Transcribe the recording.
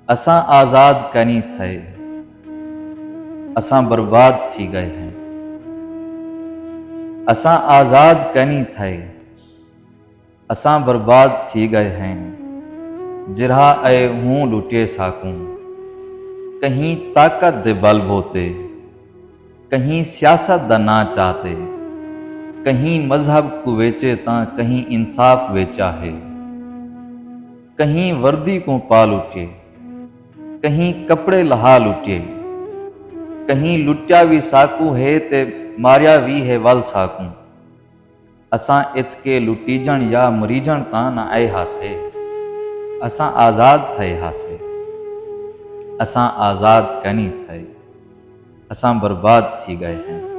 असां आज़ाद कनी थे, असां बर्बाद थी गए हैं। असां आज़ाद कनी थे, असां बर्बाद थी गए हैं। जिरहा ए हूँ लुटे साकूं, कहीं ताकत दे बल बोते, कहीं सियासत दा ना चाहते, कहीं मजहब को वेचे ता कहीं इंसाफ वेचा है। कहीं वर्दी को पा लुटे, कहीं कपड़े लहा लुटे, कहीं लुटिया भी साकू है ते मारिया भी है वल साकू। असां इतके लुटीजण या मरीजण ता न आए हासे, असां आज़ाद थे हासे। असां आज़ाद कनी थे, असां बर्बाद थी गए हैं।